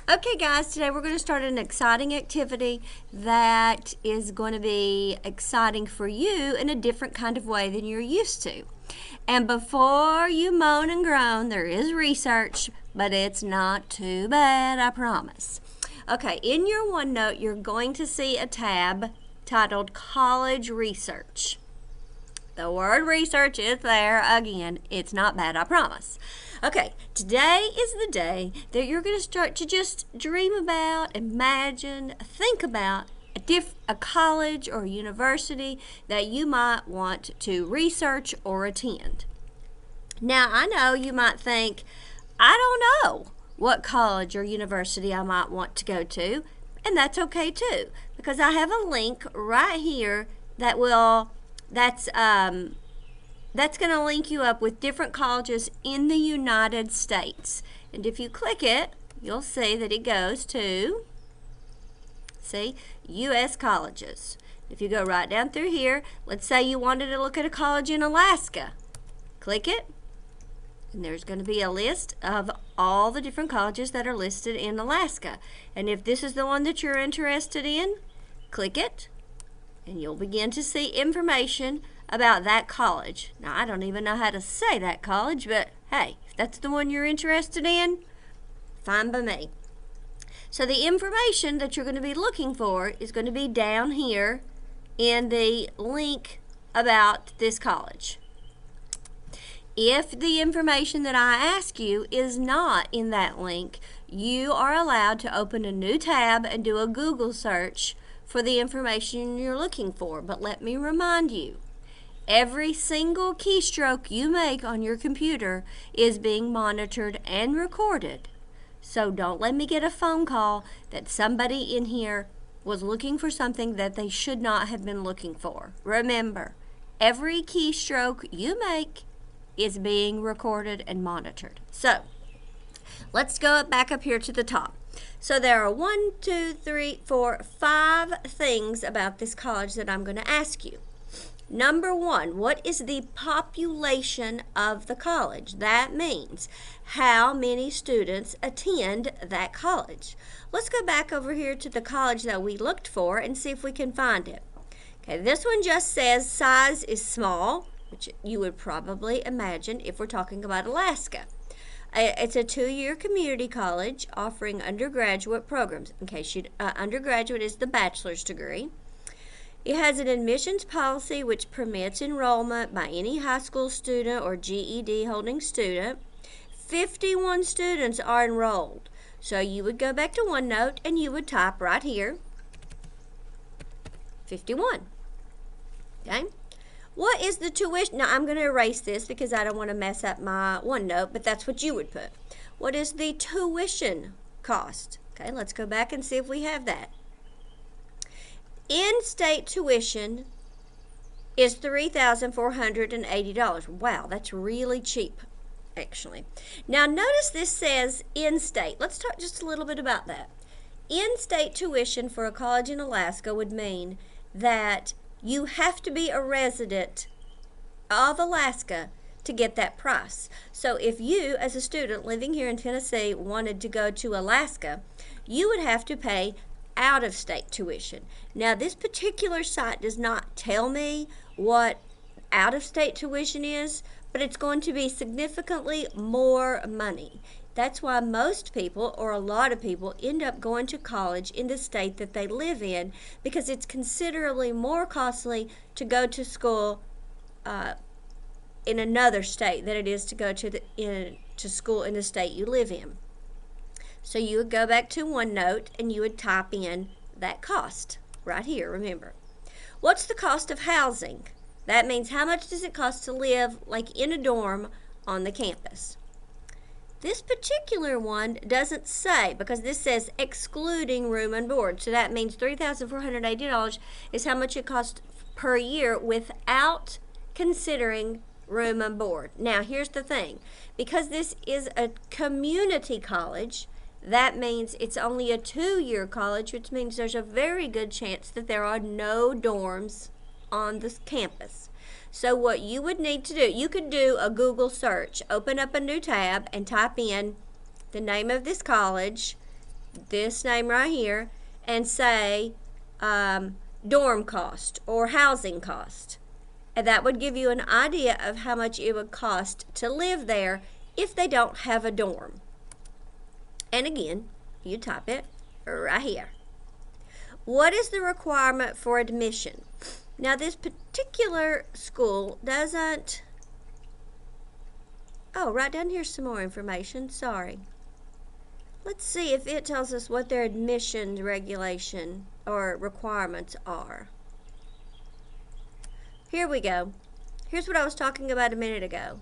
Okay guys, today we're going to start an exciting activity that is going to be exciting for you in a different kind of way than you're used to. And before you moan and groan, there is research, but it's not too bad, I promise. Okay, in your OneNote, you're going to see a tab titled College Research. The word research is there again. It's not bad, I promise. Okay, today is the day that you're going to start to just dream about, imagine, think about a college or university that you might want to research or attend. Now, I know you might think, I don't know what college or university I might want to go to, and that's okay too, because I have a link right here that that's going to link you up with different colleges in the United States. And if you click it, you'll see that it goes to, U.S. colleges. If you go right down through here, let's say you wanted to look at a college in Alaska. Click it, and there's going to be a list of all the different colleges that are listed in Alaska. And if this is the one that you're interested in, click it, and you'll begin to see information about that college. Now, I don't even know how to say that college, but hey, if that's the one you're interested in, fine by me. So the information that you're going to be looking for is going to be down here in the link about this college. If the information that I ask you is not in that link, you are allowed to open a new tab and do a Google search for the information you're looking for. But let me remind you, every single keystroke you make on your computer is being monitored and recorded. So don't let me get a phone call that somebody in here was looking for something that they should not have been looking for. Remember, every keystroke you make is being recorded and monitored. So let's go back up here to the top. So there are 5 things about this college that I'm going to ask you. Number 1, what is the population of the college? That means how many students attend that college. Let's go back over here to the college that we looked for and see if we can find it. Okay, this one just says size is small, which you would probably imagine if we're talking about Alaska. It's a 2-year community college offering undergraduate programs. In case undergraduate is the bachelor's degree. It has an admissions policy which permits enrollment by any high school student or GED holding student. 51 students are enrolled. So you would go back to OneNote and you would type right here, 51. Okay? What is the tuition? Now, I'm going to erase this because I don't want to mess up my OneNote, but that's what you would put. What is the tuition cost? Okay, let's go back and see if we have that. In-state tuition is $3,480. Wow, that's really cheap, actually. Now, notice this says in-state. Let's talk just a little bit about that. In-state tuition for a college in Alaska would mean that you have to be a resident of Alaska to get that price. So if you, as a student living here in Tennessee, wanted to go to Alaska, you would have to pay out-of-state tuition. Now, this particular site does not tell me what out-of-state tuition is, but it's going to be significantly more money. That's why most people, or a lot of people, end up going to college in the state that they live in, because it's considerably more costly to go to school in another state than it is to go to school in the state you live in. So you would go back to OneNote and you would type in that cost right here, remember. What's the cost of housing? That means how much does it cost to live like in a dorm on the campus. This particular one doesn't say, because this says excluding room and board. So that means $3,480 is how much it costs per year without considering room and board. Now, here's the thing. Because this is a community college, that means it's only a 2-year college, which means there's a very good chance that there are no dorms on this campus. So what you would need to do, you could do a Google search, open up a new tab and type in the name of this college this name right here and say dorm cost or housing cost. And that would give you an idea of how much it would cost to live there if they don't have a dorm. And again, you type it right here. What is the requirement for admission? Now this particular school doesn't, oh, right down here's some more information, sorry. Let's see if it tells us what their admission regulation or requirements are. Here we go. Here's what I was talking about a minute ago.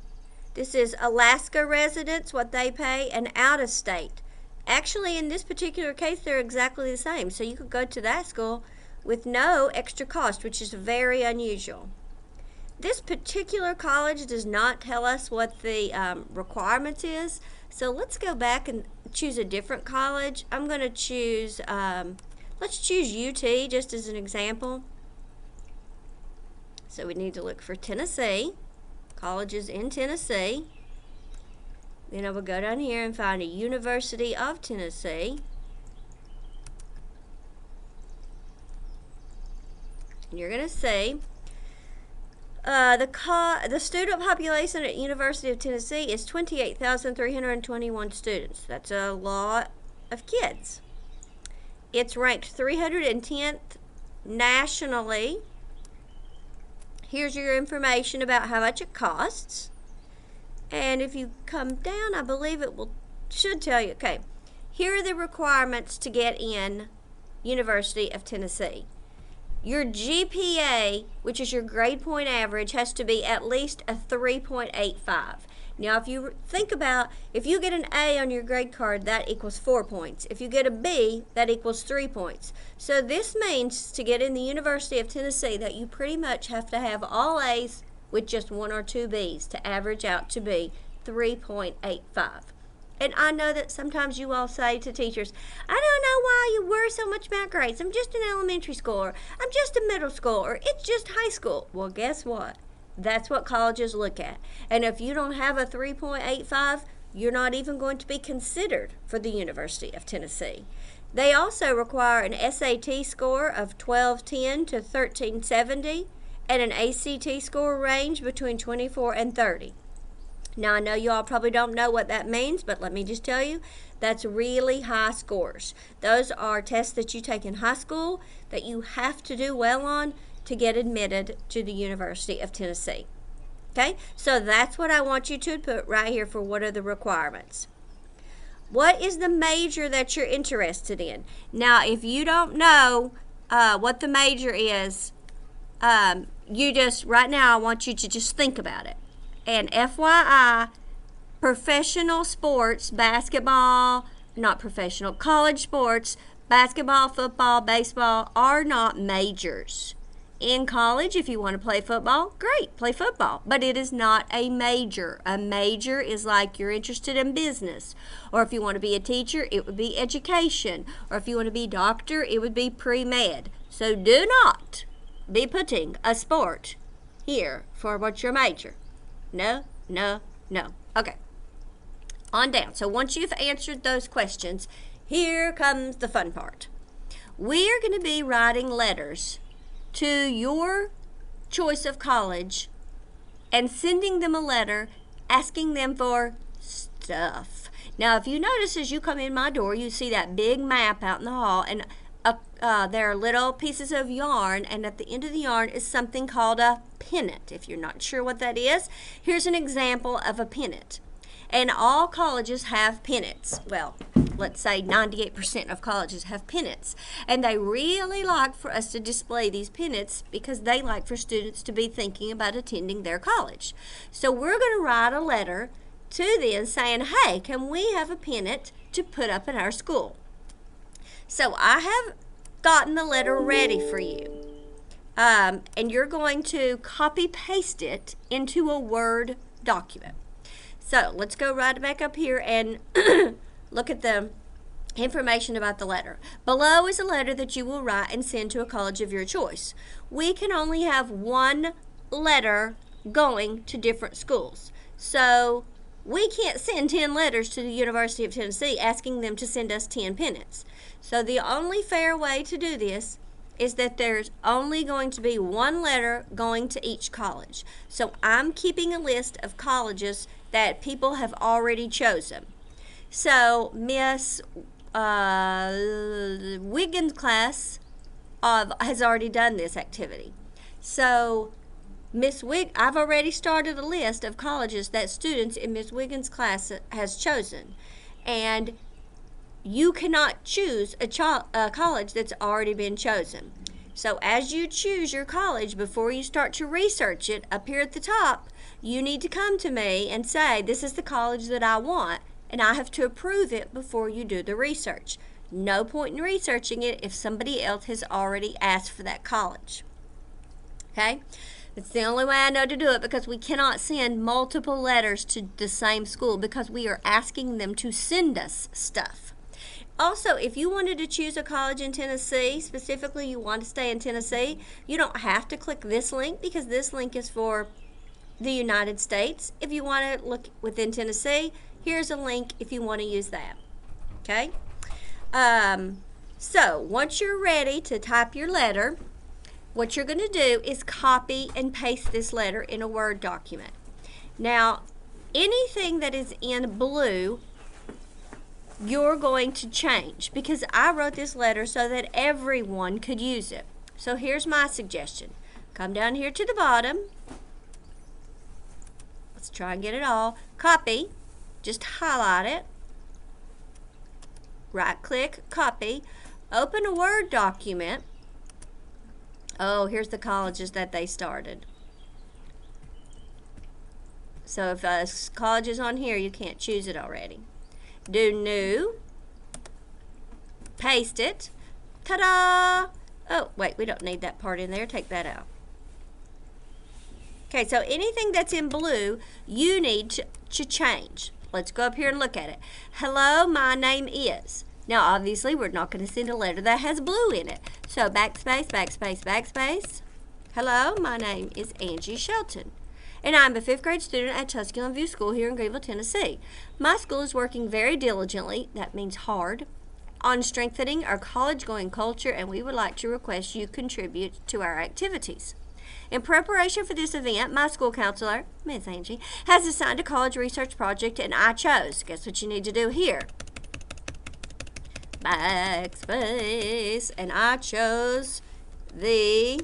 This is Alaska residents, what they pay, and out of state. Actually, in this particular case, they're exactly the same. So you could go to that school with no extra cost, which is very unusual. This particular college does not tell us what the requirements is. So let's go back and choose a different college. I'm going to choose, let's choose UT just as an example. So we need to look for Tennessee, colleges in Tennessee. Then I will go down here and find a University of Tennessee. And you're going to see the student population at University of Tennessee is 28,321 students. That's a lot of kids. It's ranked 310th nationally. Here's your information about how much it costs. And if you come down, I believe it should tell you, okay, here are the requirements to get in University of Tennessee. Your GPA, which is your grade point average, has to be at least a 3.85. Now, if you think about, if you get an A on your grade card, that equals 4 points. If you get a B, that equals 3 points. So this means to get in the University of Tennessee that you pretty much have to have all A's with just 1 or 2 B's to average out to be 3.85. And I know that sometimes you all say to teachers, I don't know why you worry so much about grades. I'm just in elementary school, or I'm just in middle school, or it's just high school. Well, guess what? That's what colleges look at. And if you don't have a 3.85, you're not even going to be considered for the University of Tennessee. They also require an SAT score of 1210 to 1370 and an ACT score range between 24 and 30. Now, I know you all probably don't know what that means, but let me just tell you, that's really high scores. Those are tests that you take in high school that you have to do well on to get admitted to the University of Tennessee. Okay, so that's what I want you to put right here for what are the requirements. What is the major that you're interested in? Now, if you don't know what the major is, right now I want you to just think about it. And FYI, professional sports, basketball, not professional, college sports, basketball, football, baseball are not majors. In college, if you want to play football, great, play football. But it is not a major. A major is like you're interested in business. Or if you want to be a teacher, it would be education. Or if you want to be a doctor, it would be pre-med. So do not be putting a sport here for what's your major. No, no, no. Okay, on down. So once you've answered those questions, here comes the fun part. We are going to be writing letters to your choice of college and sending them a letter asking them for stuff. Now, if you notice as you come in my door, you see that big map out in the hall, and there are little pieces of yarn, and at the end of the yarn is something called a pennant. If you're not sure what that is, here's an example of a pennant. And all colleges have pennants. Well, let's say 98% of colleges have pennants. And they really like for us to display these pennants because they like for students to be thinking about attending their college. So we're going to write a letter to them saying, hey, can we have a pennant to put up at our school? So I have gotten the letter ready for you. And you're going to copy paste it into a Word document. So let's go right back up here and look at the information about the letter. Below is a letter that you will write and send to a college of your choice. We can only have one letter going to different schools. So we can't send 10 letters to the University of Tennessee asking them to send us 10 pennants. So the only fair way to do this is that there's only going to be one letter going to each college. So I'm keeping a list of colleges that people have already chosen. So Miss Wiggins' class has already done this activity. So I've already started a list of colleges that students in Miss Wiggins' class has chosen. And you cannot choose a college that's already been chosen. So as you choose your college, before you start to research it, up here at the top, you need to come to me and say, this is the college that I want, and I have to approve it before you do the research. No point in researching it if somebody else has already asked for that college. Okay? It's the only way I know to do it, because we cannot send multiple letters to the same school because we are asking them to send us stuff. Also, if you wanted to choose a college in Tennessee, specifically you want to stay in Tennessee, you don't have to click this link, because this link is for the United States. If you want to look within Tennessee, here's a link if you want to use that. Okay? So once you're ready to type your letter, what you're going to do is copy and paste this letter in a Word document. Now, anything that is in blue, you're going to change, because I wrote this letter so that everyone could use it. So here's my suggestion. Come down here to the bottom. Let's try and get it all. Copy. Just highlight it. Right click, copy. Open a Word document. Oh, here's the colleges that they started. So if a college is on here, you can't choose it already. Do new. Paste it. Ta-da! Oh, wait, we don't need that part in there. Take that out. Okay, so anything that's in blue, you need to change. Let's go up here and look at it. Hello, my name is. Now, obviously, we're not going to send a letter that has blue in it. So, backspace, backspace, backspace. Hello, my name is Angie Shelton, and I'm a 5th grade student at Tusculum View School here in Greenville, Tennessee. My school is working very diligently, that means hard, on strengthening our college-going culture, and we would like to request you contribute to our activities. In preparation for this event, my school counselor, Miss Angie, has assigned a college research project, and I chose. Guess what you need to do here? Backspace, and I chose the,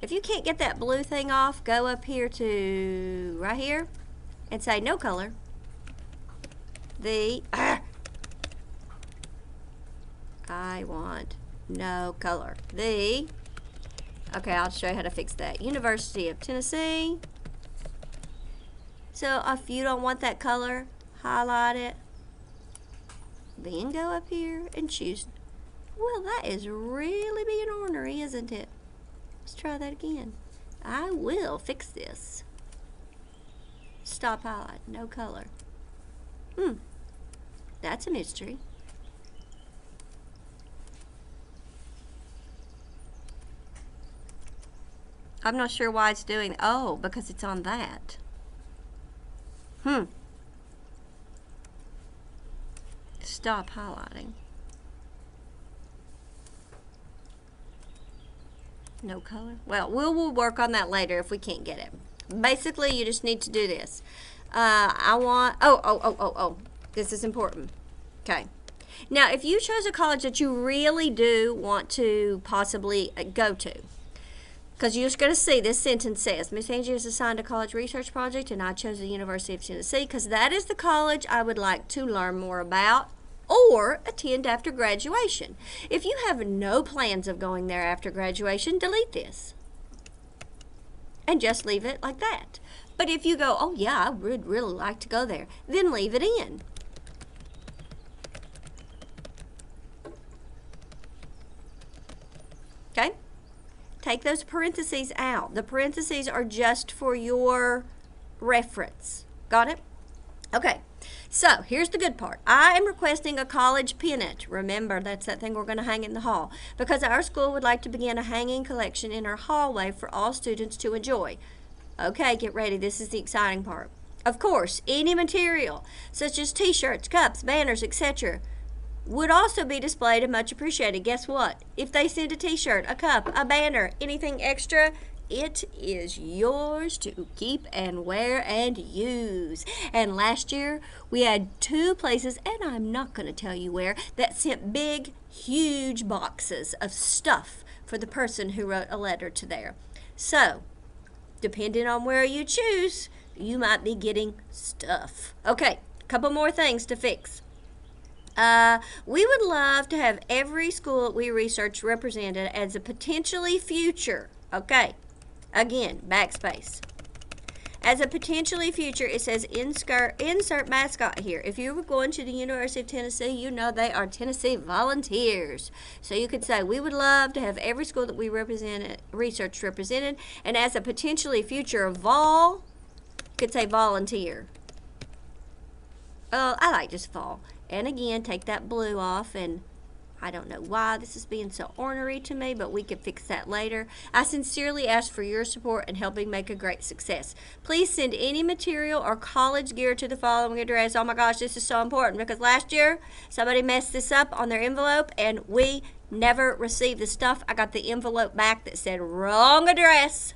if you can't get that blue thing off, go up here to right here and say no color. I want no color. Okay, I'll show you how to fix that. University of Tennessee. So if you don't want that color, highlight it. Then go up here and choose. Well, that is really being ornery, isn't it? Let's try that again. I will fix this. Stop highlight, no color. That's a mystery. I'm not sure why it's doing. Oh, because it's on that. Stop highlighting. No color. Well, we'll work on that later if we can't get it. Basically, you just need to do this. I want, this is important. Okay. Now, if you chose a college that you really do want to possibly go to, because you're just going to see this sentence says, Miss Angie is assigned a college research project, and I chose the University of Tennessee because that is the college I would like to learn more about or attend after graduation. If you have no plans of going there after graduation, delete this and just leave it like that. But if you go, oh yeah, I would really like to go there, then leave it in. Okay? Take those parentheses out. The parentheses are just for your reference. Got it? Okay. So, here's the good part. I am requesting a college pennant. Remember, that's that thing we're going to hang in the hall. Because our school would like to begin a hanging collection in our hallway for all students to enjoy. Okay, get ready. This is the exciting part. Of course, any material, such as t-shirts, cups, banners, etc., would also be displayed and much appreciated. Guess what? If they send a t-shirt, a cup, a banner, anything extra, it is yours to keep and wear and use. And last year, we had 2 places, and I'm not going to tell you where, that sent big, huge boxes of stuff for the person who wrote a letter to there. So, depending on where you choose, you might be getting stuff. Okay, a couple more things to fix. We would love to have every school that we research represented as a potentially future. Okay, again, backspace. As a potentially future, it says insert mascot here. If you were going to the University of Tennessee, you know they are Tennessee Volunteers. So you could say, we would love to have every school that we research represented. And as a potentially future vol, you could say volunteer. I like just vol. And again, take that blue off, and I don't know why this is being so ornery to me, but we could fix that later. I sincerely ask for your support in helping make a great success. Please send any material or college gear to the following address. Oh my gosh, this is so important because last year somebody messed this up on their envelope and we never received the stuff. I got the envelope back that said wrong address.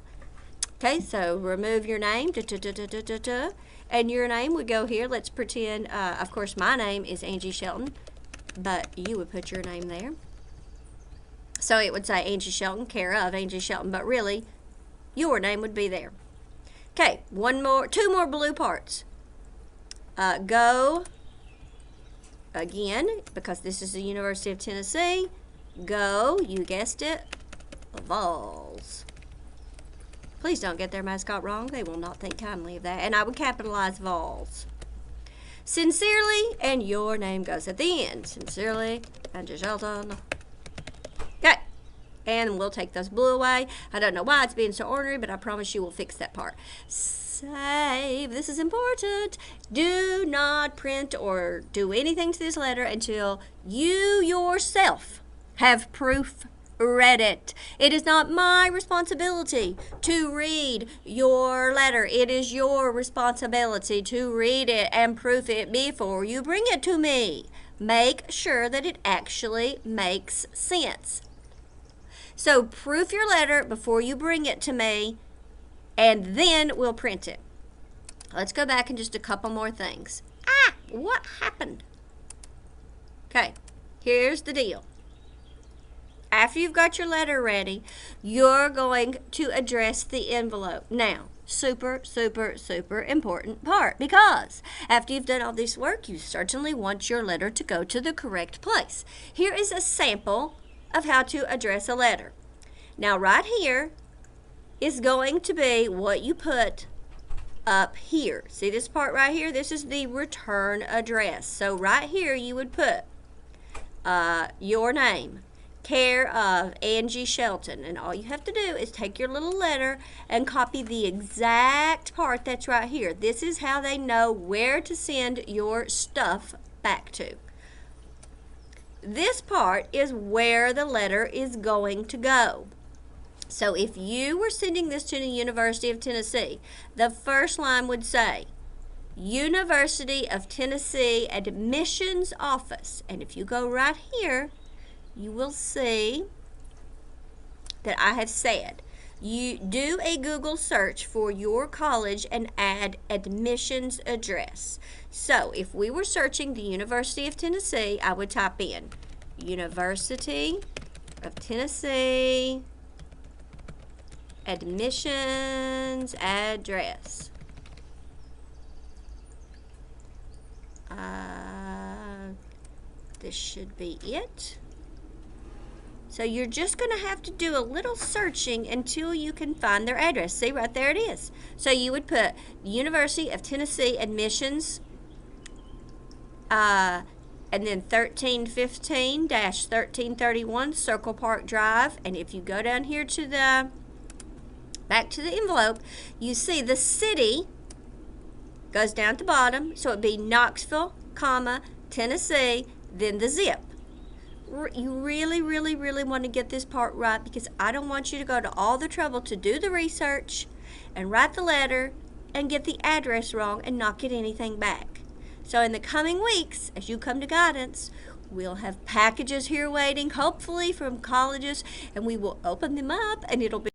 Okay, so remove your name. And your name would go here. Let's pretend, of course, my name is Angie Shelton, but you would put your name there. So it would say Angie Shelton, care of Angie Shelton, but really, your name would be there. Okay, 2 more blue parts. Go, again, because this is the University of Tennessee, go, you guessed it, Vols. Please don't get their mascot wrong. They will not think kindly of that. And I would capitalize Vols. Sincerely, and your name goes at the end. Sincerely, Angie Shelton. Okay. And we'll take those blue away. I don't know why it's being so ornery, but I promise you we'll fix that part. Save. This is important. Do not print or do anything to this letter until you yourself have proof read it. It is not my responsibility to read your letter. It is your responsibility to read it and proof it before you bring it to me. Make sure that it actually makes sense. So proof your letter before you bring it to me, and then we'll print it. Let's go back and just a couple more things. What happened? Okay, here's the deal. After you've got your letter ready, you're going to address the envelope. Now, super, super, super important part, because after you've done all this work, you certainly want your letter to go to the correct place. Here is a sample of how to address a letter. Now, right here is going to be what you put up here. See this part right here? This is the return address. So right here you would put your name, care of Angie Shelton, and all you have to do is take your little letter and copy the exact part that's right here. This is how they know where to send your stuff back to. This part is where the letter is going to go. So if you were sending this to the University of Tennessee, the first line would say, University of Tennessee Admissions Office. And if you go right here, you will see that I have said, you do a Google search for your college and add admissions address. So if we were searching the University of Tennessee, I would type in University of Tennessee admissions address. This should be it. So you're just going to have to do a little searching until you can find their address. See, right there it is. So you would put University of Tennessee admissions, and then 1315-1331 Circle Park Drive. And if you go down here to the back to the envelope, you see the city goes down at the bottom, so it'd be Knoxville, comma, Tennessee, then the zip. You really, really, really want to get this part right, because I don't want you to go to all the trouble to do the research and write the letter and get the address wrong and not get anything back. So in the coming weeks, as you come to guidance, we'll have packages here waiting, hopefully from colleges, and we will open them up and it'll be